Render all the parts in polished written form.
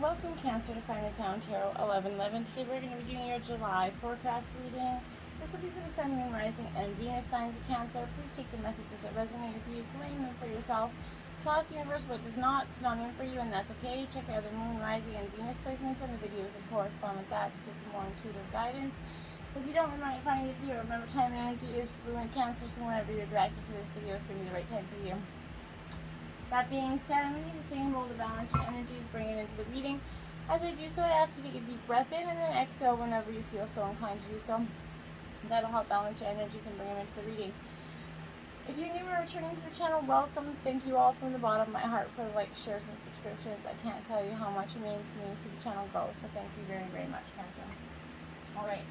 Welcome Cancer to Finally Found Tarot 1111. Today we're going to be doing your July forecast reading. This will be for the Sun, Moon, Rising, and Venus signs of Cancer. Please take the messages that resonate with you, claim them for yourself. Toss the universe what does not. It's not meant for you, and that's okay. Check out the Moon, Rising, and Venus placements and the videos that correspond with that to get some more intuitive guidance. If you don't find it here, remember time and energy is fluent Cancer, so whenever you're directed to this video, it's going to be the right time for you. That being said, I'm going to use the same role to balance your energies, bring it into the reading. As I do so, I ask you to take a deep breath in and then exhale whenever you feel so inclined to do so. That'll help balance your energies and bring them into the reading. If you're new or returning to the channel, welcome. Thank you all from the bottom of my heart for the likes, shares, and subscriptions. I can't tell you how much it means to me to see the channel grow, so thank you very, very much, Cancer. Alright.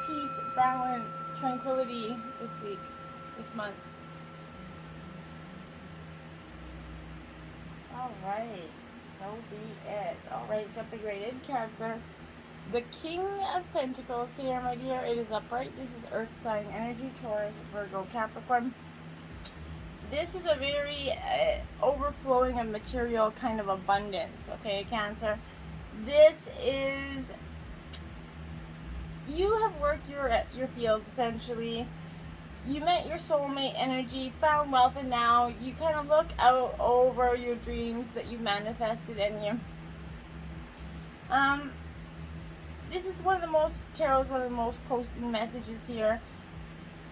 Peace, balance, tranquility this week, this month. Alright, so be it. Alright, jumping right in, Cancer. The King of Pentacles here, my dear. It is upright. This is Earth sign energy, Taurus, Virgo, Capricorn. This is a very overflowing of material kind of abundance, okay, Cancer? This is, you have worked your field, essentially. You met your soulmate energy, found wealth, and now you kind of look out over your dreams that you've manifested in you. This is one of the most, tarot's one of the most potent messages here.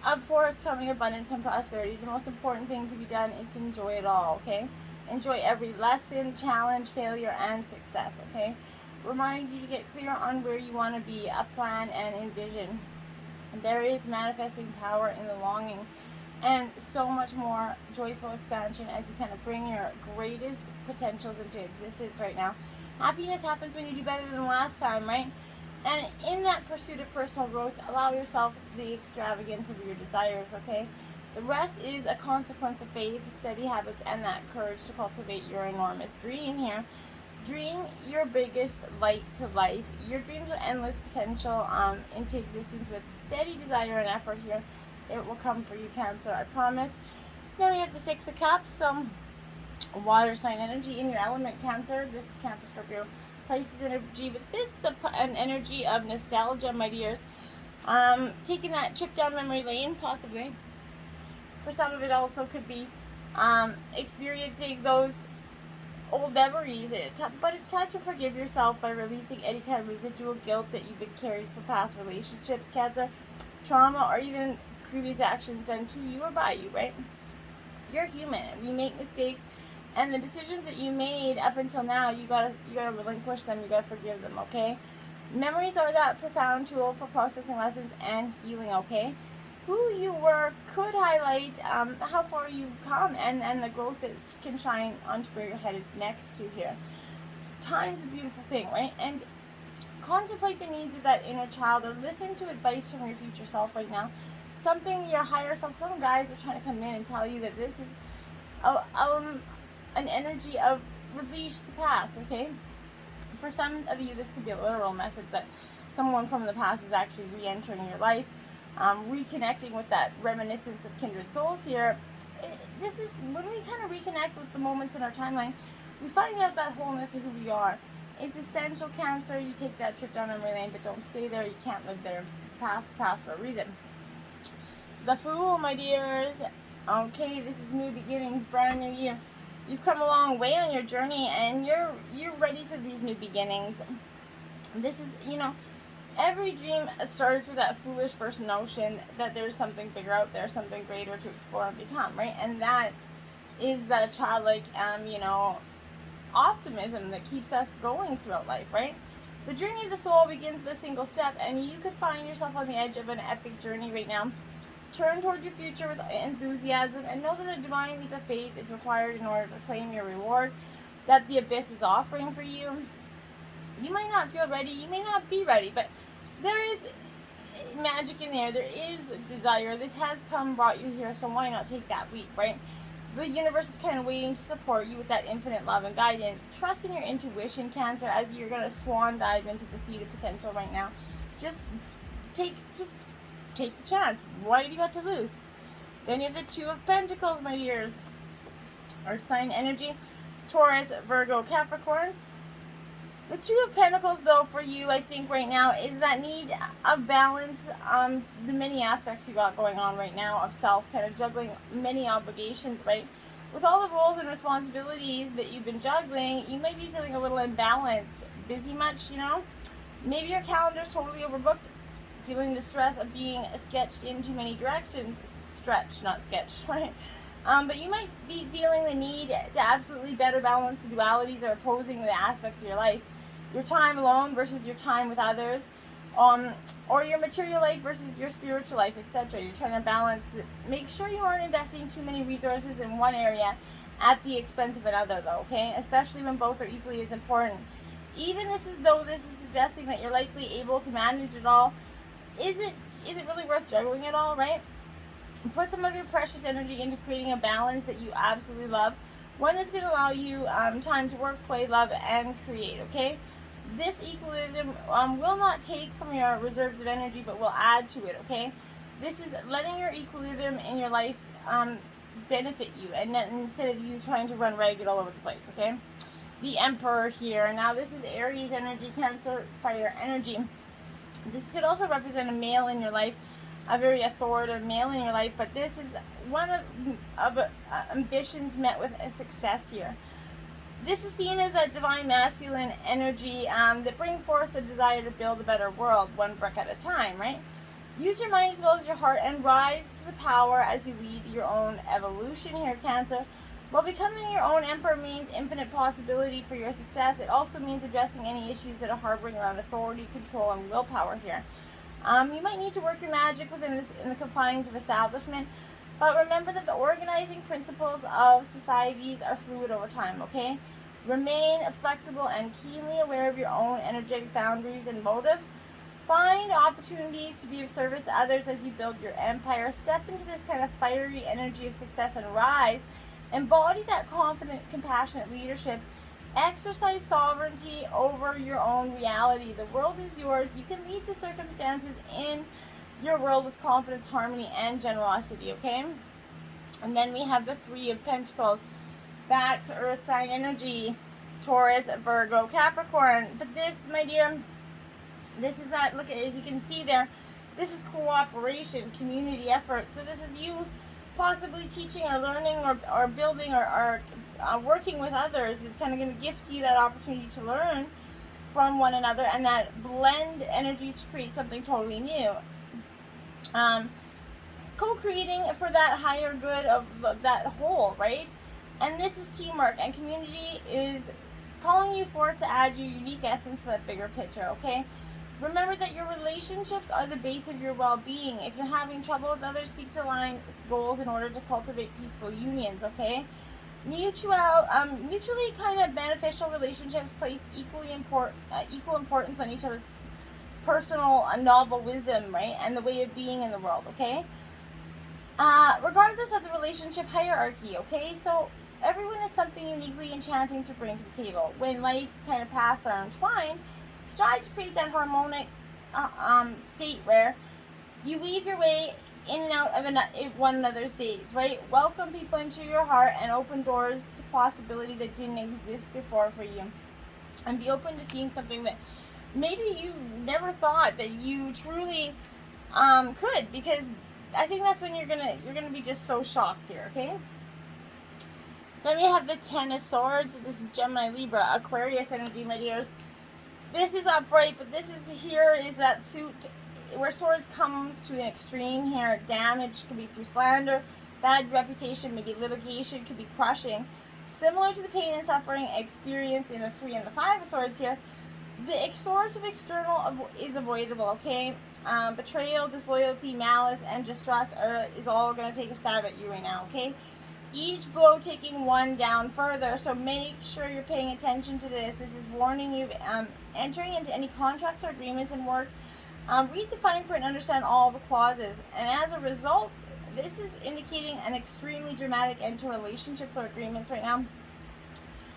Up for is coming abundance and prosperity. The most important thing to be done is to enjoy it all, okay? Enjoy every lesson, challenge, failure, and success, okay? Remind you to get clear on where you want to be, a plan, and envision. There is manifesting power in the longing and so much more joyful expansion as you kind of bring your greatest potentials into existence right now. Happiness happens when you do better than last time, right? And in that pursuit of personal growth, allow yourself the extravagance of your desires, okay? The rest is a consequence of faith, steady habits, and that courage to cultivate your enormous dream here. Dream your biggest light to life. Your dreams are endless potential into existence with steady desire and effort here. It will come for you, Cancer, I promise. Then we have the Six of Cups, so water sign energy in your element, Cancer. This is Cancer, Scorpio, Pisces energy, but this is an energy of nostalgia, my dears. Taking that trip down memory lane, possibly. For some of it also could be experiencing those old memories, but it's time to forgive yourself by releasing any kind of residual guilt that you've been carrying for past relationships, Cancer, trauma, or even previous actions done to you or by you, right? You're human, and we make mistakes, and the decisions that you made up until now, you gotta relinquish them, you gotta forgive them, okay? Memories are that profound tool for processing lessons and healing, okay? Who you were could highlight how far you've come and the growth that can shine onto where you're headed next to here. Time's a beautiful thing, right? And contemplate the needs of that inner child, or listen to advice from your future self right now. Something your higher self, some guides are trying to come in and tell you that this is an energy of release the past, okay? For some of you, this could be a literal message that someone from the past is actually re-entering your life. Reconnecting with that reminiscence of kindred souls here. This is when we kind of reconnect with the moments in our timeline, we find out that wholeness of who we are. It's essential, Cancer. You take that trip down memory lane, but don't stay there. You can't live there. It's past for a reason. The Fool, my dears. Okay, this is new beginnings, brand new year. You've come a long way on your journey, and you're ready for these new beginnings. This is, every dream starts with that foolish first notion that there's something bigger out there, something greater to explore and become, right? And that is that childlike, optimism that keeps us going throughout life, right? The journey of the soul begins with a single step, and you could find yourself on the edge of an epic journey right now. Turn toward your future with enthusiasm, and know that a divine leap of faith is required in order to claim your reward that the abyss is offering for you. You might not feel ready, you may not be ready, but there is magic in there. There is desire. This has brought you here, so why not take that leap, right? The universe is kind of waiting to support you with that infinite love and guidance. Trust in your intuition, Cancer, as you're going to swan dive into the seed of potential right now. Just take the chance. What do you got to lose? Then you have the Two of Pentacles, my dears. Earth sign energy. Taurus, Virgo, Capricorn. The Two of Pentacles, though, for you, I think right now, is that need of balance, the many aspects you got going on right now of self, kind of juggling many obligations, right? With all the roles and responsibilities that you've been juggling, you might be feeling a little imbalanced. Busy much, you know? Maybe your calendar's totally overbooked, feeling the stress of being sketched in too many directions. Stretch, not sketch, right? But you might be feeling the need to absolutely better balance the dualities or opposing the aspects of your life. Your time alone versus your time with others, or your material life versus your spiritual life, etc. You're trying to balance it. Make sure you aren't investing too many resources in one area at the expense of another, though, okay? Especially when both are equally as important. Even though this is suggesting that you're likely able to manage it all, is it really worth juggling it all, right? Put some of your precious energy into creating a balance that you absolutely love, one that's going to allow you time to work, play, love, and create, okay? This equilibrium will not take from your reserves of energy, but will add to it, okay? This is letting your equilibrium in your life benefit you, and instead of you trying to run ragged all over the place, okay? The Emperor here. Now, this is Aries energy, Cancer, fire energy. This could also represent a male in your life, a very authoritative male in your life, but this is one of ambitions met with a success here. This is seen as that divine masculine energy that brings forth the desire to build a better world, one brick at a time, right? Use your mind as well as your heart and rise to the power as you lead your own evolution here, Cancer. While becoming your own emperor means infinite possibility for your success, it also means addressing any issues that are harboring around authority, control, and willpower here. You might need to work your magic in the confines of establishment, but remember that the organizing principles of societies are fluid over time, okay? Remain flexible and keenly aware of your own energetic boundaries and motives. Find opportunities to be of service to others as you build your empire. Step into this kind of fiery energy of success and rise. Embody that confident, compassionate leadership. Exercise sovereignty over your own reality. The world is yours. You can lead the circumstances in your world with confidence, harmony, and generosity, okay? And then we have the Three of Pentacles. Back to Earth sign energy. Taurus, Virgo, Capricorn. But this, my dear, this is that, look at it, as you can see there, this is cooperation, community effort. So this is you possibly teaching or learning or building or working with others. Is kind of going to gift you that opportunity to learn from one another and that blend energies to create something totally new. Co-creating for that higher good of that whole, right? And this is teamwork, and community is calling you forth to add your unique essence to that bigger picture, okay? Remember that your relationships are the base of your well-being. If you're having trouble with others, seek to align goals in order to cultivate peaceful unions, okay? Mutually kind of beneficial relationships place equal importance on each other's personal novel wisdom, right? And the way of being in the world, okay? Regardless of the relationship hierarchy, okay? So everyone has something uniquely enchanting to bring to the table. When life kind of paths are entwined, strive to create that harmonic state where you weave your way in and out of one another's days, right? Welcome people into your heart and open doors to possibility that didn't exist before for you. And be open to seeing something that maybe you never thought that you truly could, because I think that's when you're gonna be just so shocked here, okay? Then we have the Ten of Swords. This is Gemini, Libra, Aquarius energy, my dears. This is upright, but this is that suit where swords comes to an extreme here. Damage could be through slander, bad reputation, maybe litigation, could be crushing. Similar to the pain and suffering experienced in the 3 and the 5 of Swords here, the source of external is avoidable, okay? Betrayal, disloyalty, malice, and distrust is all going to take a stab at you right now, okay? Each blow taking one down further, so make sure you're paying attention to this. This is warning you entering into any contracts or agreements and work. Read the fine print and understand all the clauses. And as a result, this is indicating an extremely dramatic end to relationships or agreements right now.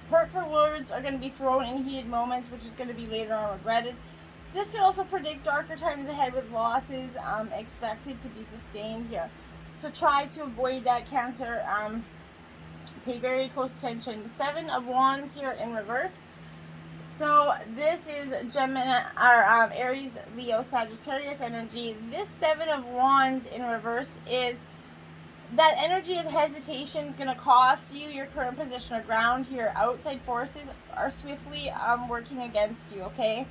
Hurtful words are going to be thrown in heated moments, which is going to be later on regretted. This can also predict darker times ahead with losses expected to be sustained here. So try to avoid that, Cancer. Pay very close attention. 7 of Wands here in reverse. So this is Gemini, or Aries, Leo, Sagittarius energy. This Seven of Wands in reverse is that energy of hesitation is going to cost you your current position of ground here. Outside forces are swiftly working against you, okay?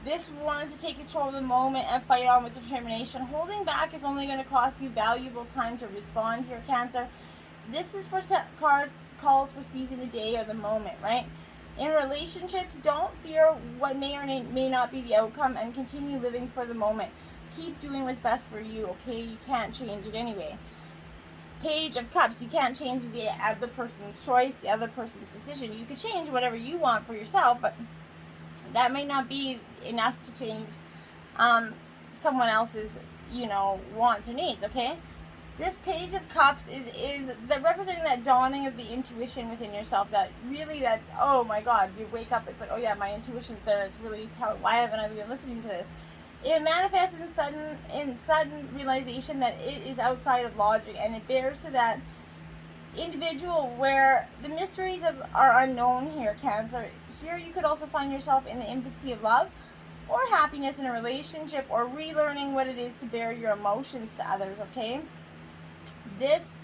This wants to take control of the moment and fight on with determination. Holding back is only going to cost you valuable time to respond here, Cancer. This is for calls for seizing the day or the moment, right? In relationships, don't fear what may or may not be the outcome and continue living for the moment. Keep doing what's best for you, okay? You can't change it anyway. Page of Cups, you can't change the other person's choice, the other person's decision. You can change whatever you want for yourself, but that may not be enough to change someone else's, wants or needs, okay? This Page of Cups is representing that dawning of the intuition within yourself, that really that, oh my God, you wake up, it's like, oh yeah, my intuition's there, it's really why haven't I been listening to this? It manifests in sudden realization that it is outside of logic, and it bears to that individual where the mysteries are unknown here, Cancer. Here you could also find yourself in the infancy of love or happiness in a relationship, or relearning what it is to bear your emotions to others, okay? This,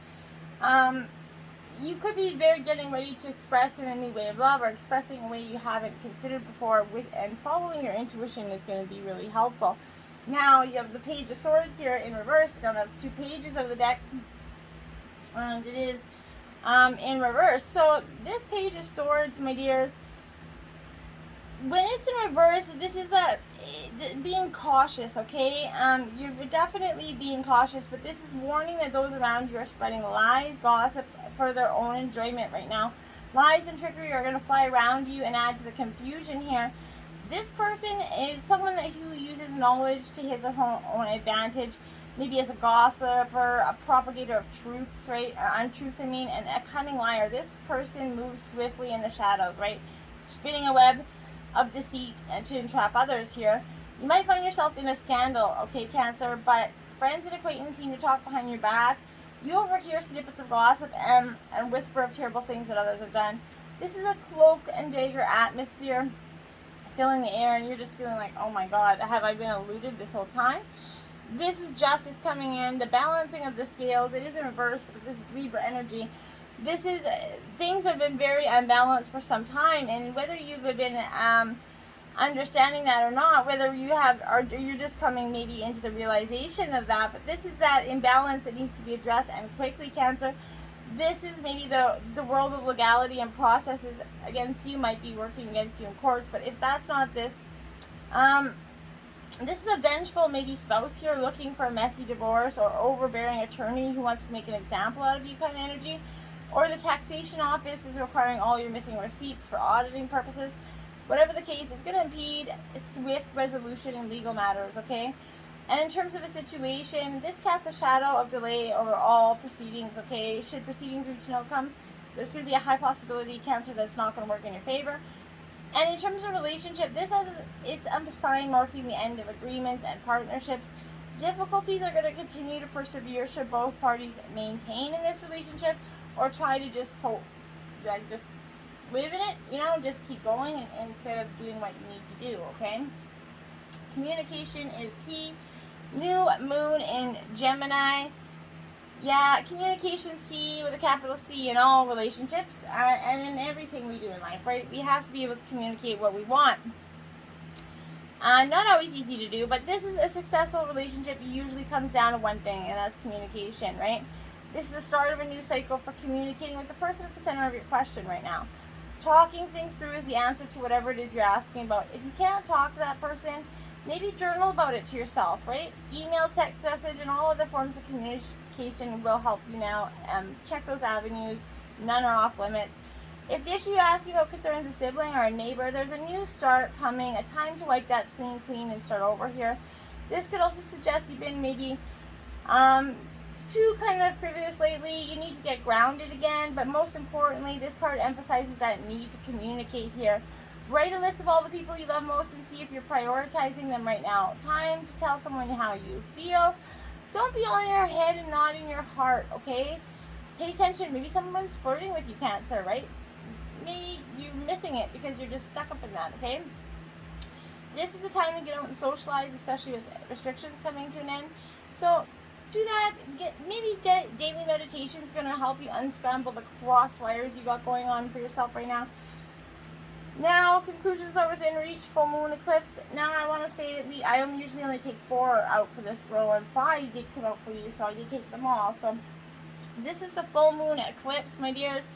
you could be getting ready to express in a new way of love, or expressing a way you haven't considered before, and following your intuition is going to be really helpful. Now you have the Page of Swords here in reverse. Now that's 2 pages of the deck, and it is in reverse. So this Page of Swords, my dears, when it's in reverse, this is that being cautious, okay? You're definitely being cautious, but this is warning that those around you are spreading lies, gossip for their own enjoyment right now. Lies and trickery are going to fly around you and add to the confusion here. This person is someone who uses knowledge to his or her own advantage, maybe as a gossiper, a propagator of truths, right? Untruths, and a cunning liar. This person moves swiftly in the shadows, right? Spinning a web of deceit and to entrap others here. You might find yourself in a scandal, okay, Cancer, but friends and acquaintances seem to talk behind your back. You overhear snippets of gossip and whisper of terrible things that others have done. This is a cloak and dagger atmosphere filling the air, and you're just feeling like, oh my God, have I been eluded this whole time? This is justice coming in, the balancing of the scales. It is in reverse, but this is Libra energy. This is, things have been very unbalanced for some time, and whether you've been understanding that or not, whether you have, or you're just coming maybe into the realization of that, but this is that imbalance that needs to be addressed, and quickly, Cancer. This is maybe the world of legality and processes against you might be working against you in courts, but if that's not this, this is a vengeful maybe spouse here looking for a messy divorce, or overbearing attorney who wants to make an example out of you kind of energy. Or the taxation office is requiring all your missing receipts for auditing purposes. Whatever the case, it's going to impede swift resolution in legal matters, okay? And in terms of a situation, this casts a shadow of delay over all proceedings, okay? Should proceedings reach an outcome, there's going to be a high possibility, Cancer, that's not going to work in your favor. And in terms of relationship, it's a sign marking the end of agreements and partnerships. Difficulties are going to continue to persevere should both parties maintain in this relationship, or try to just live in it, just keep going instead of doing what you need to do, okay? Communication is key. New moon in Gemini. Yeah, communication's key with a capital C in all relationships and in everything we do in life, right? We have to be able to communicate what we want. Not always easy to do, but this is a successful relationship. Usually comes down to one thing, and that's communication, right? This is the start of a new cycle for communicating with the person at the center of your question right now. Talking things through is the answer to whatever it is you're asking about. If you can't talk to that person, maybe journal about it to yourself, right? Email, text message, and all other forms of communication will help you now. Check those avenues. None are off limits. If the issue you're asking about concerns a sibling or a neighbor, there's a new start coming, a time to wipe that slate clean and start over here. This could also suggest you've been maybe too kind of frivolous lately. You need to get grounded again, but most importantly, this card emphasizes that need to communicate here. Write a list of all the people you love most and see if you're prioritizing them right now. Time to tell someone how you feel. Don't be all in your head and not in your heart, okay? Pay attention. Maybe someone's flirting with you, Cancer, right? maybe you're missing it because you're just stuck up in that, okay? This is the time to get out and socialize, especially with restrictions coming to an end. So do that. Maybe daily meditation is going to help you unscramble the crossed wires you got going on for yourself right now. Now, conclusions are within reach. Full moon eclipse. Now, I want to say that I usually only take 4 out for this row, and 5 did come out for you, so I did take them all. So this is the full moon eclipse, my dears.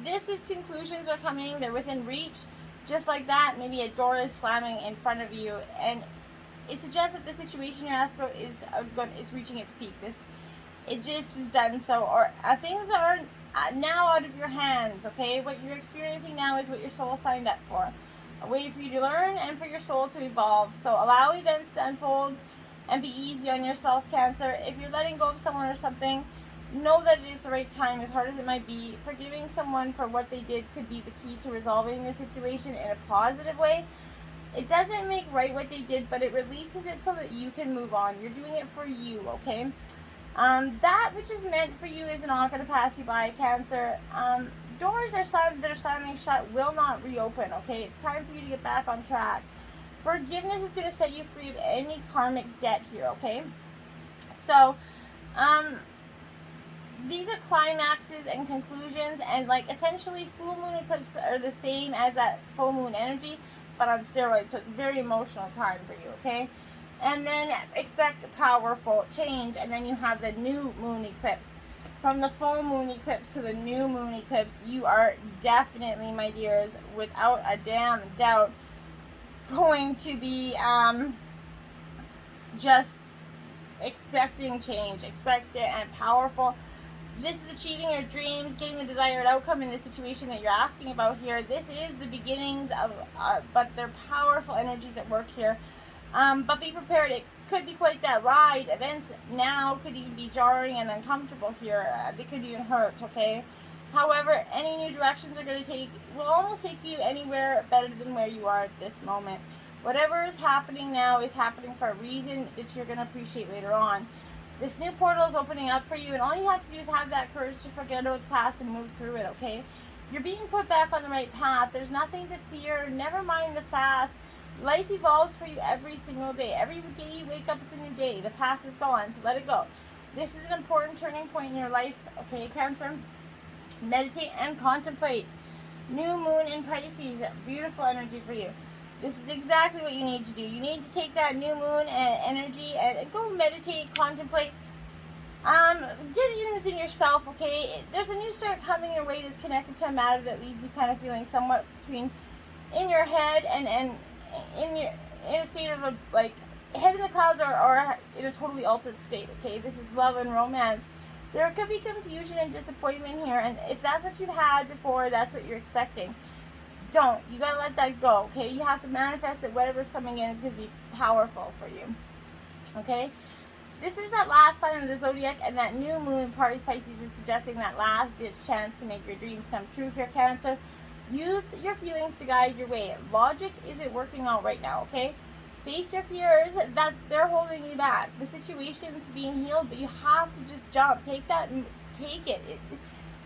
This is conclusions are coming. They're within reach. Just like that, maybe a door is slamming in front of you, and it suggests that the situation you're asked about is it's reaching its peak. It just is done so, or things are now out of your hands, okay? What you're experiencing now is what your soul signed up for. A way for you to learn and for your soul to evolve. So allow events to unfold and be easy on yourself, Cancer. If you're letting go of someone or something, know that it is the right time, as hard as it might be. Forgiving someone for what they did could be the key to resolving the situation in a positive way. It doesn't make right what they did, but it releases it so that you can move on. You're doing it for you, okay? That which is meant for you is not going to pass you by, Cancer. Doors that are slamming shut will not reopen, okay? It's time for you to get back on track. Forgiveness is going to set you free of any karmic debt here, okay? So, these are climaxes and conclusions, and like essentially full moon eclipses are the same as that full moon energy, but on steroids. So it's a very emotional time for you, okay? And then expect powerful change, and then you have the new moon eclipse. From the full moon eclipse to the new moon eclipse, you are definitely, my dears, without a damn doubt, going to be just expecting change. Expect it and powerful. This is achieving your dreams, getting the desired outcome in the situation that you're asking about here. This is the beginnings of, but they're powerful energies at work here. But be prepared. It could be quite that ride. Events now could even be jarring and uncomfortable here. They could even hurt, okay? However, any new directions are going to will almost take you anywhere better than where you are at this moment. Whatever is happening now is happening for a reason that you're going to appreciate later on. This new portal is opening up for you, and all you have to do is have that courage to forget about the past and move through it, okay? You're being put back on the right path. There's nothing to fear. Never mind the past. Life evolves for you every single day. Every day you wake up, it's a new day. The past is gone, so let it go. This is an important turning point in your life, okay, Cancer? Meditate and contemplate. New moon in Pisces. Beautiful energy for you. This is exactly what you need to do. You need to take that new moon energy and go meditate, contemplate. Get in within yourself, okay? There's a new start coming your way that's connected to a matter that leaves you kind of feeling somewhat between in your head and in a state of like head in the clouds or in a totally altered state, okay? This is love and romance. There could be confusion and disappointment here, and if that's what you've had before, that's what you're expecting. Don't. You gotta let that go, okay? You have to manifest that whatever's coming in is going to be powerful for you, okay? This is that last sign of the zodiac, and that new moon in Pisces is suggesting that last-ditch chance to make your dreams come true here, Cancer. Use your feelings to guide your way. Logic isn't working out right now, okay? Face your fears that they're holding you back. The situation's being healed, but you have to just jump. Take it.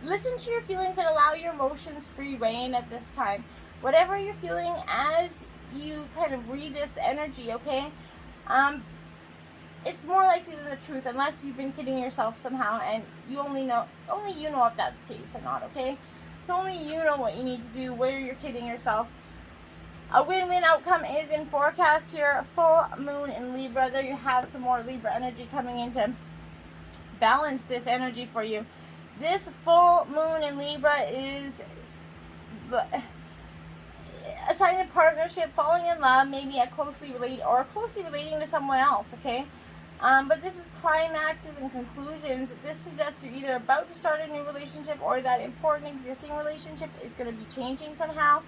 Listen to your feelings and allow your emotions free reign at this time. Whatever you're feeling as you kind of read this energy, okay? It's more likely than the truth, unless you've been kidding yourself somehow, and only you know if that's the case or not, okay? So only you know what you need to do, where you're kidding yourself. A win-win outcome is in forecast here. Full moon in Libra. There you have some more Libra energy coming in to balance this energy for you. This full moon in Libra is a sign of partnership, falling in love, maybe closely relating to someone else, okay? But this is climaxes and conclusions. This suggests you're either about to start a new relationship or that important existing relationship is going to be changing somehow,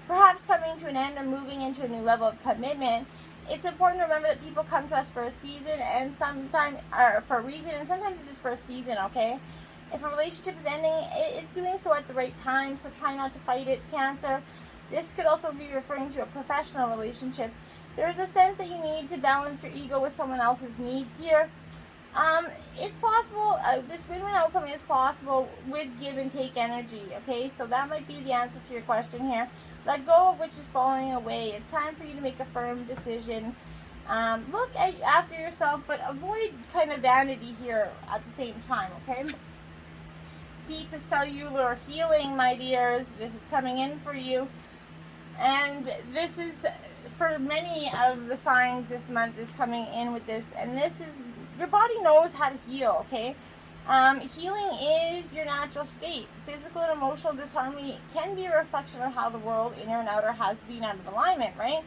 perhaps coming to an end or moving into a new level of commitment. It's important to remember that people come to us for a season and sometimes for a reason, and sometimes just for a season, okay? If a relationship is ending, it's doing so at the right time, so try not to fight it, Cancer. This could also be referring to a professional relationship. There's a sense that you need to balance your ego with someone else's needs here. It's possible, this win-win outcome is possible with give and take energy, okay? So that might be the answer to your question here. Let go of which is falling away. It's time for you to make a firm decision. Look after yourself, but avoid kind of vanity here at the same time, okay? Deep cellular healing, my dears. This is coming in for you. And this is, for many of the signs this month is coming in with this. And this is, your body knows how to heal, okay? Healing is your natural state. Physical and emotional disharmony can be a reflection of how the world, inner and outer, has been out of alignment, right?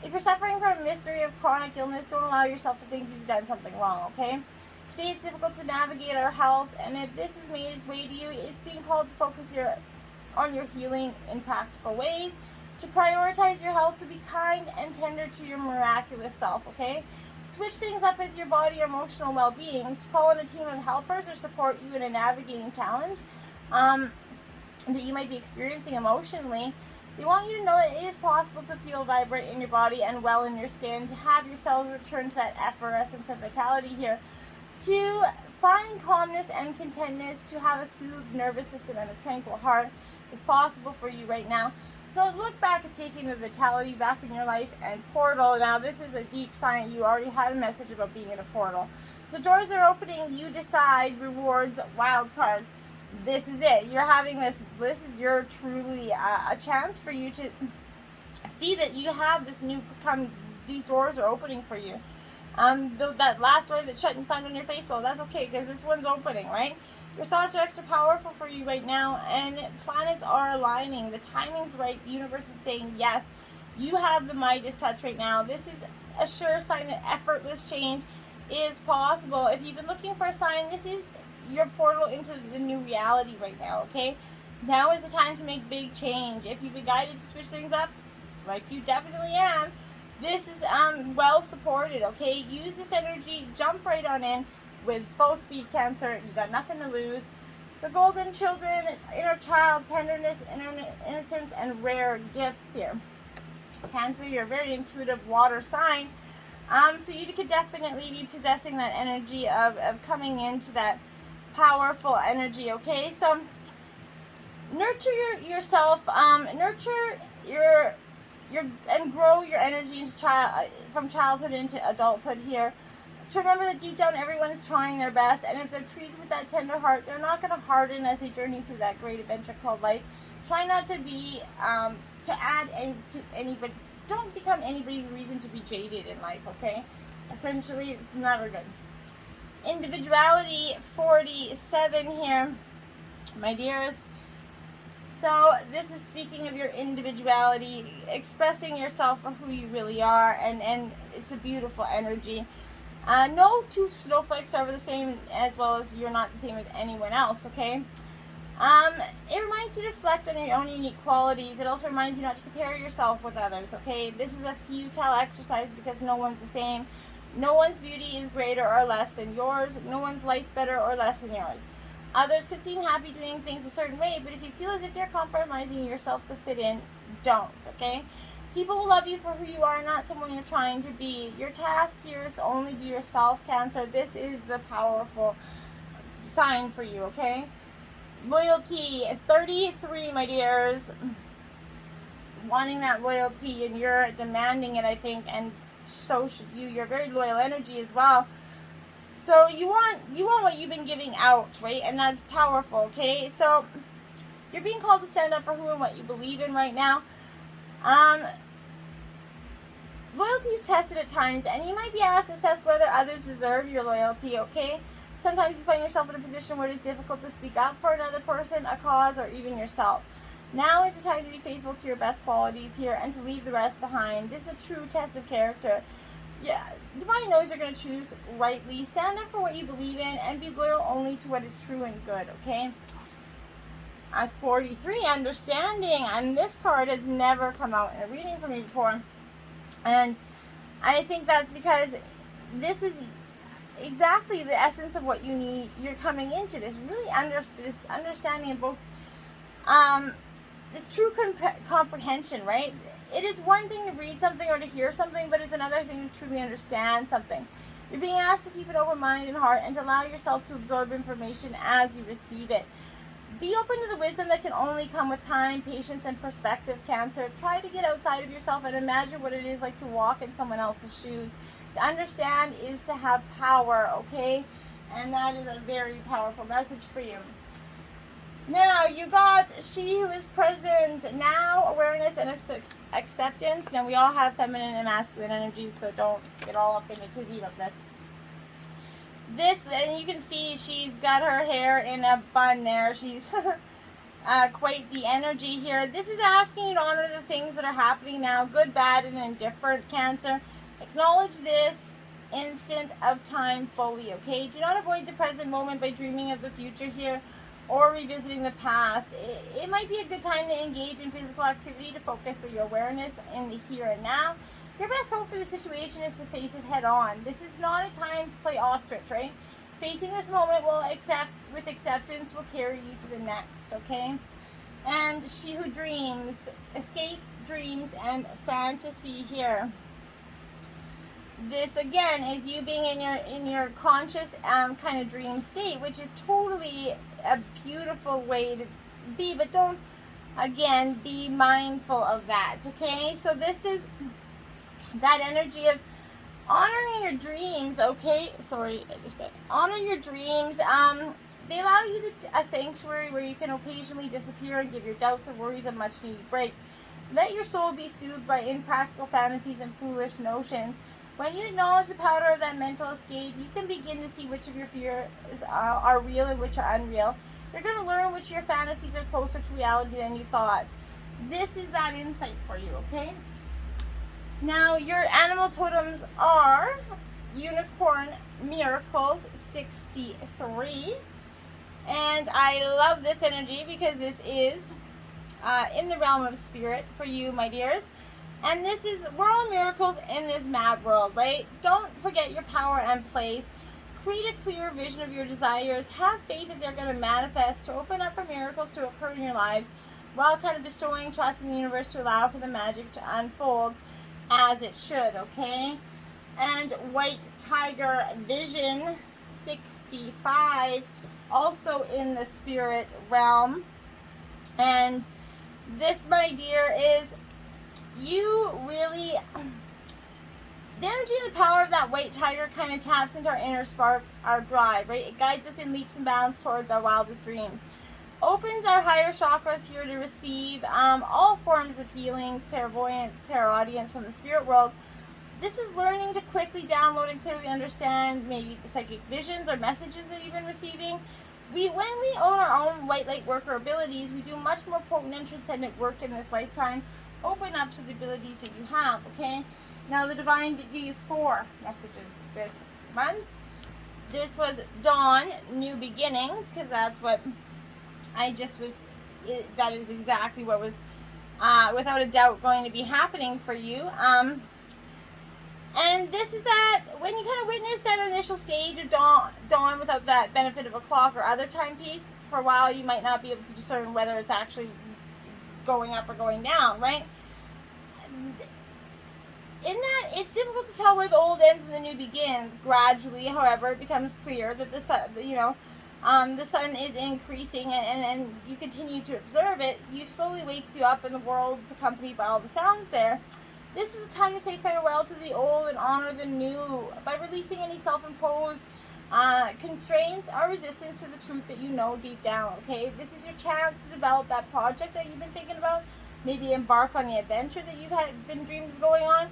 If you're suffering from a mystery of chronic illness, don't allow yourself to think you've done something wrong, okay? Today it's difficult to navigate our health, and if this has made its way to you, it's being called to focus on your healing in practical ways, to prioritize your health, to be kind and tender to your miraculous self, okay? Switch things up with your body or emotional well-being, to call on a team of helpers or support you in a navigating challenge that you might be experiencing emotionally. They want you to know that it is possible to feel vibrant in your body and well in your skin, to have your cells return to that effervescence and vitality here, to find calmness and contentness, to have a soothed nervous system and a tranquil heart is possible for you right now. So look back at taking the vitality back in your life and portal. Now this is a deep sign. You already had a message about being in a portal. So doors are opening. You decide. Rewards. Wild card. This is it. You're having this. This is your truly a chance for you to see that you have this new come. These doors are opening for you. That last door that shut and slammed on your face, well, that's okay because this one's opening, right? Your thoughts are extra powerful for you right now, and planets are aligning. The timing's right. The universe is saying yes. You have the Midas touch right now. This is a sure sign that effortless change is possible. If you've been looking for a sign, this is your portal into the new reality right now, okay? Now is the time to make big change. If you've been guided to switch things up, like you definitely am, this is well supported, okay? Use this energy, jump right on in with both feet, Cancer. You got nothing to lose. The golden children, inner child, tenderness, innocence, and rare gifts here. Cancer, you're a very intuitive water sign. So you could definitely be possessing that energy of coming into that powerful energy, okay? So nurture yourself, nurture your and grow your energy into from childhood into adulthood here. To remember that deep down everyone is trying their best, and if they're treated with that tender heart, they're not going to harden as they journey through that great adventure called life. Try not to be to add to anybody. Don't become anybody's reason to be jaded in life, okay? Essentially, it's never good. Individuality 47 here, my dears. So this is speaking of your individuality, expressing yourself for who you really are, and it's a beautiful energy. No two snowflakes are the same, as well as you're not the same as anyone else, okay? It reminds you to reflect on your own unique qualities. It also reminds you not to compare yourself with others, okay? This is a futile exercise because no one's the same. No one's beauty is greater or less than yours. No one's life better or less than yours. Others could seem happy doing things a certain way, but if you feel as if you're compromising yourself to fit in, don't, okay? People will love you for who you are, not someone you're trying to be. Your task here is to only be yourself, Cancer. This is the powerful sign for you, okay? Loyalty, 33, my dears. Wanting that loyalty, and you're demanding it, I think, and so should you. You're very loyal energy as well. So you want what you've been giving out, right? And that's powerful, okay? So you're being called to stand up for who and what you believe in right now. Loyalty is tested at times, and you might be asked to assess whether others deserve your loyalty, okay? Sometimes you find yourself in a position where it is difficult to speak up for another person, a cause, or even yourself. Now is the time to be faithful to your best qualities here and to leave the rest behind. This is a true test of character. Yeah, Divine knows you're going to choose rightly. Stand up for what you believe in and be loyal only to what is true and good, okay? 43, understanding. And this card has never come out in a reading for me before. And I think that's because this is exactly the essence of what you need. You're coming into this really this understanding of both this true comprehension, right? It is one thing to read something or to hear something, but it's another thing to truly understand something. You're being asked to keep an open mind and heart and to allow yourself to absorb information as you receive it. Be open to the wisdom that can only come with time, patience, and perspective, Cancer. Try to get outside of yourself and imagine what it is like to walk in someone else's shoes. To understand is to have power, okay? And that is a very powerful message for you. Now, you got she who is present. Now, awareness and acceptance. Now, we all have feminine and masculine energies, so don't get all up in a tizzy about this. This, and you can see she's got her hair in a bun there. She's quite the energy here. This is asking you to honor the things that are happening now, good, bad, and indifferent, Cancer. Acknowledge this instant of time fully, okay? Do not avoid the present moment by dreaming of the future here or revisiting the past. It might be a good time to engage in physical activity to focus on your awareness in the here and now. Your best hope for the situation is to face it head on. This is not a time to play ostrich, right? Facing this moment with acceptance will carry you to the next, okay? And she who dreams, escape dreams and fantasy here. This again is you being in your conscious kind of dream state, which is totally a beautiful way to be, but don't, again, be mindful of that, okay? So this is that energy of honoring your dreams, okay? Sorry, I just honor your dreams. They allow you a sanctuary where you can occasionally disappear and give your doubts and worries a much needed break. Let your soul be soothed by impractical fantasies and foolish notions. When you acknowledge the power of that mental escape, you can begin to see which of your fears are real and which are unreal. You're going to learn which of your fantasies are closer to reality than you thought. This is that insight for you, okay? Now, your animal totems are Unicorn Miracles 63. And I love this energy because this is in the realm of spirit for you, my dears. And this is, we're all miracles in this mad world, right? Don't forget your power and place. Create a clear vision of your desires. Have faith that they're going to manifest, to open up for miracles to occur in your lives, while kind of bestowing trust in the universe to allow for the magic to unfold as it should, okay? And White Tiger Vision 65, also in the spirit realm. And this, my dear, is you really, the energy and the power of that white tiger kind of taps into our inner spark, our drive, right? It guides us in leaps and bounds towards our wildest dreams. Opens our higher chakras here to receive all forms of healing, clairvoyance, clairaudience from the spirit world. This is learning to quickly download and clearly understand maybe the psychic visions or messages that you've been receiving. When we own our own white light worker abilities, we do much more potent and transcendent work in this lifetime. Open up to the abilities that you have, okay? Now, the Divine did give you 4 messages this month. This was Dawn, New Beginnings, because that's what I just was, that is exactly what was, without a doubt, going to be happening for you. And this is that, when you kind of witness that initial stage of dawn without that benefit of a clock or other timepiece, for a while you might not be able to discern whether it's actually going up or going down, right? In that, it's difficult to tell where the old ends and the new begins. Gradually, however, it becomes clear that the sun, the sun is increasing, and you continue to observe it. You slowly wakes you up, and the world's accompanied by all the sounds there. This is a time to say farewell to the old and honor the new by releasing any self-imposed constraints or resistance to the truth that you know deep down, okay? This is your chance to develop that project that you've been thinking about. Maybe embark on the adventure that you've been dreaming of going on.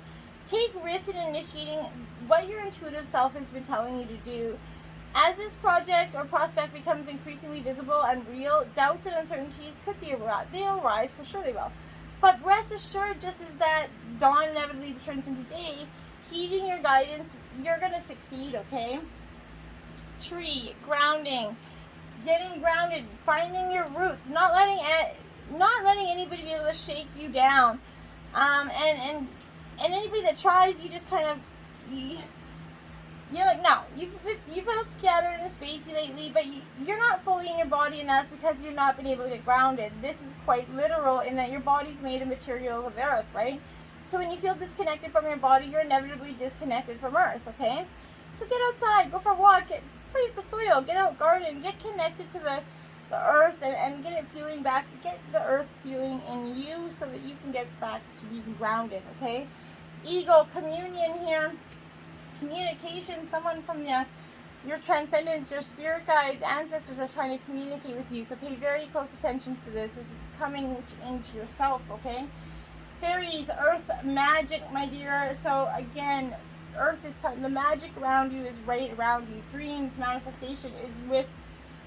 Take risks in initiating what your intuitive self has been telling you to do. As this project or prospect becomes increasingly visible and real, doubts and uncertainties could be they'll arise, for sure they will. But rest assured, just as that dawn inevitably turns into day, heeding your guidance, you're going to succeed, okay? Tree, grounding, getting grounded, finding your roots, not letting anybody be able to shake you down, and anybody that tries, you just kind of, you're like, no, you've felt scattered and spacey lately, but you're not fully in your body, and that's because you've not been able to get grounded. This is quite literal in that your body's made of materials of earth, right? So when you feel disconnected from your body, you're inevitably disconnected from earth, okay? So get outside, go for a walk, play with the soil, get out, garden, get connected to the earth and get it feeling back, get the earth feeling in you so that you can get back to being grounded, okay? Ego, communion here, communication, someone from your transcendence, your spirit guides, ancestors are trying to communicate with you, so pay very close attention to this. This is coming into yourself, okay? Fairies, earth magic, my dear. So again, earth is the magic around you is right around you. Dreams, manifestation is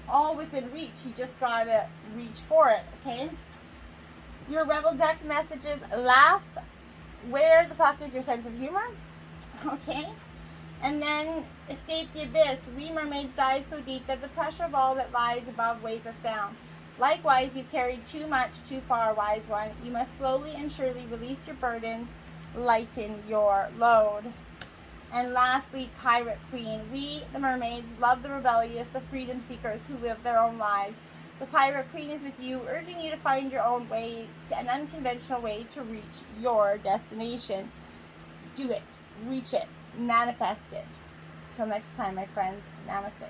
all within reach. You just gotta reach for it, okay? Your rebel deck messages: laugh. Where the fuck is your sense of humor? Okay? And then escape the abyss. We mermaids dive so deep that the pressure of all that lies above weighs us down. Likewise, you carried too much too far, wise one. You must slowly and surely release your burdens, lighten your load. And lastly, Pirate Queen. We, the mermaids, love the rebellious, the freedom seekers who live their own lives. The Pirate Queen is with you, urging you to find your own way, an unconventional way to reach your destination. Do it. Reach it. Manifest it. Till next time, my friends. Namaste.